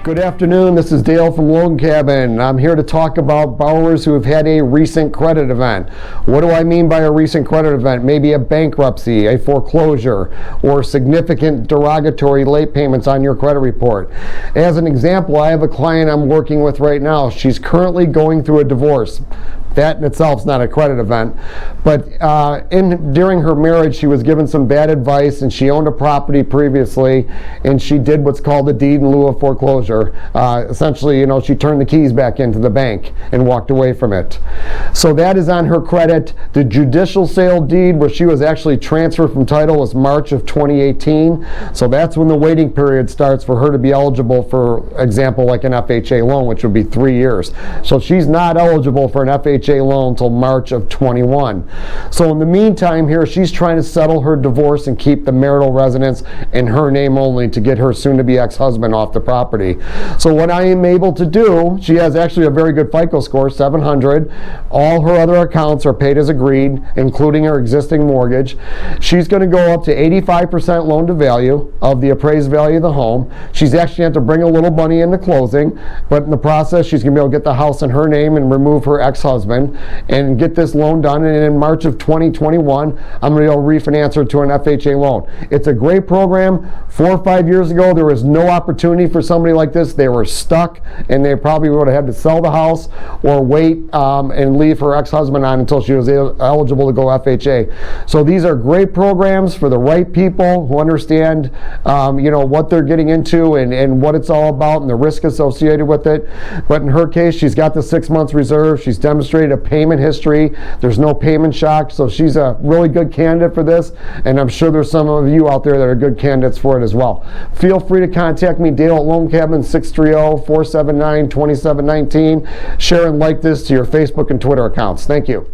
Good afternoon, this is Dale from Loan Cabin. I'm here to talk about borrowers who have had a recent credit event. What do I mean by a recent credit event? Maybe a bankruptcy, a foreclosure, or significant derogatory late payments on your credit report. As an example, I have a client I'm working with right now. She's currently going through a divorce. That in itself is not a credit event, but during her marriage she was given some bad advice, and she owned a property previously, and she did what's called a deed in lieu of foreclosure. Essentially, she turned the keys back into the bank and walked away from it. So that is on her credit. The judicial sale deed, where she was actually transferred from title, was March of 2018. So that's when the waiting period starts for her to be eligible for example like an FHA loan, which would be 3 years. So she's not eligible for an FHA loan until March of 21. So in the meantime here, she's trying to settle her divorce and keep the marital residence in her name only to get her soon-to-be ex-husband off the property. So what I am able to do, she has actually a very good FICO score, 700. All her other accounts are paid as agreed, including her existing mortgage. She's going to go up to 85% loan to value of the appraised value of the home. She's actually had to bring a little money into closing, but in the process she's going to be able to get the house in her name and remove her ex-husband and get this loan done. And in March of 2021, I'm going to be able to refinance her to an FHA loan. It's a great program. 4 or 5 years ago, there was no opportunity for somebody like this. They were stuck, and they probably would have had to sell the house or wait and leave her ex-husband on until she was eligible to go FHA. So these are great programs for the right people who understand what they're getting into and what it's all about and the risk associated with it. But in her case, she's got the 6 months reserve. She's demonstrated a payment history. There's no payment shock, so she's a really good candidate for this, and I'm sure there's some of you out there that are good candidates for it as well. Feel free to contact me, Dale at Loan Cabin, 630-479-2719. Share and like this to your Facebook and Twitter accounts. Thank you.